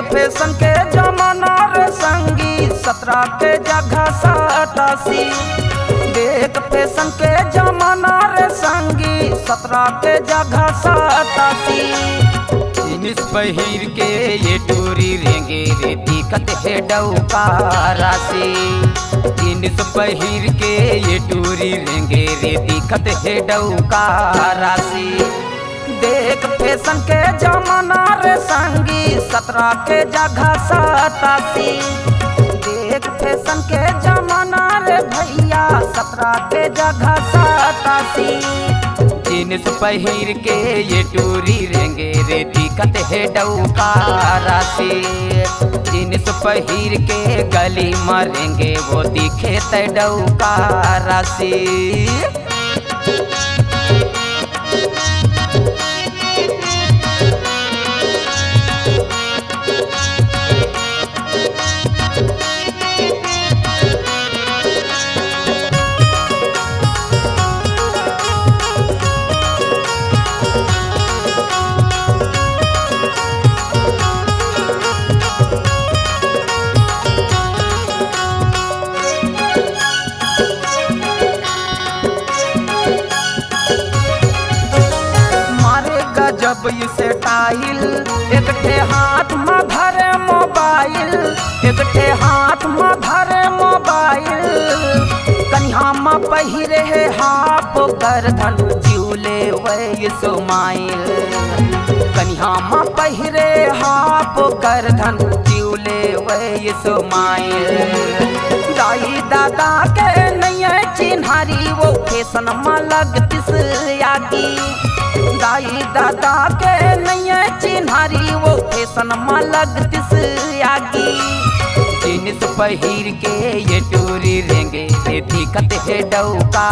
Fashion के जमाना रे संगी 17 के जगह 87। देख फैशन के जमाना रे संगी 17 के जगह 87। जीन्स पहिर के ये टूरी रेंगे रे दिखत है डौका राशि। जीन्स पहिर के ये टूरी रेंगे रे दिखत है डौका राशि। देख फैशन के जमाना रे संगी 17 के जगह 87। देख फैशन के जमाना रे भैया 17 के जगह 87। जीन्स पहिर के ये टूरी रेंगे रे दिखत है डौका राशि। जीन्स पहिर के गली मारेंगे वो दिखे त डौका राशि। जब इसे टाइल एक ठे हाथ में धरे मोबाइल, एक ठे हाथ में धरे मोबाइल। कन्हा में पहिरे है हाफ गर्दन जिउले वही सुमाइल। कन्हा में पहिरे हाफ गर्दन जिउले वही सुमाइल। दाई दादा के नहीं चिन्हारी वो फैशन में लगतिस आगी। दाई दादा के नहीं चिन्हारी वो फैशन में लगतिस आगी। जीन्स पहिर के ये टूरी रेंगे रे दिखत है डौका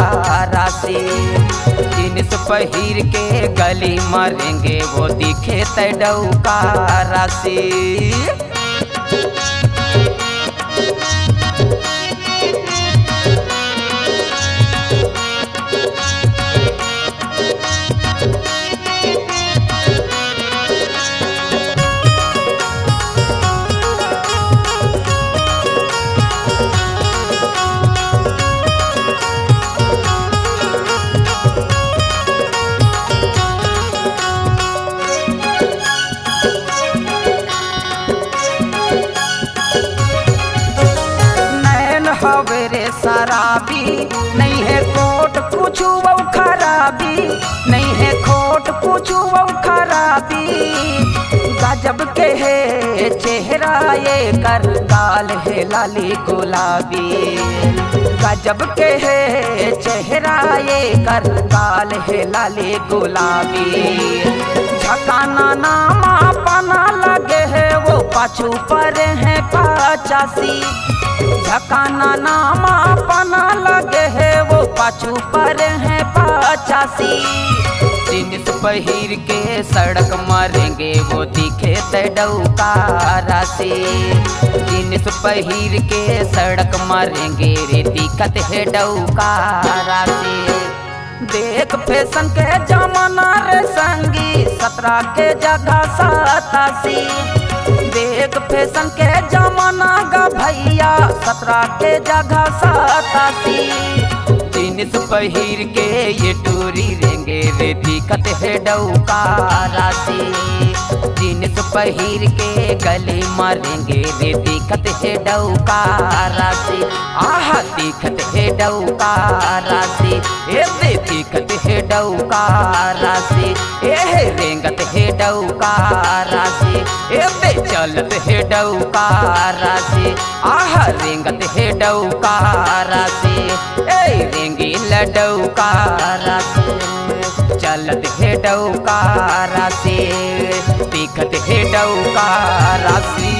राशि। जीन्स पहिर के गली मारेंगे वो दिखे त डौका राशि। हवेरे शराबी नहीं है कोट कुछ वो खराबी, नहीं है खोट कुछ वो खराबी। गजब के है चेहरा ये कर गाल है लाली गुलाबी। गजब के है चेहरा ये कर गाल है लाली गुलाबी। झकाना नामा पना लगे है वो पाछू पर है 85। झकाना नामा पना लगे है वो पाछू पर है 85। जीन्स पहिर के सड़क मारेंगे वो दिखे त डौका राशि। जीन्स पहिर के सड़क मारेंगे रे दिखत है डौका राशि। देख फैशन के जमाना रे संगी 17 के जगह 87। देख फैशन के जमाना गा भैया 17 के जगह 87। जीन्स पहिर के ये टूरी रेंगे रे दिखत है डौका राशि। जीन्स पहिर के गले मारेंगे रे दिखत है डौका राशि। आह दिखत है डौका राशि। ए दे दिखत है डौका राशि। ए रेंगत है डौका राशि। ए दे चलत है डौका राशि। आह रेंगत है डौका राशि। ए रेंगी डौका राशि। चलत है डौका राशि। दिखत है डौका राशि।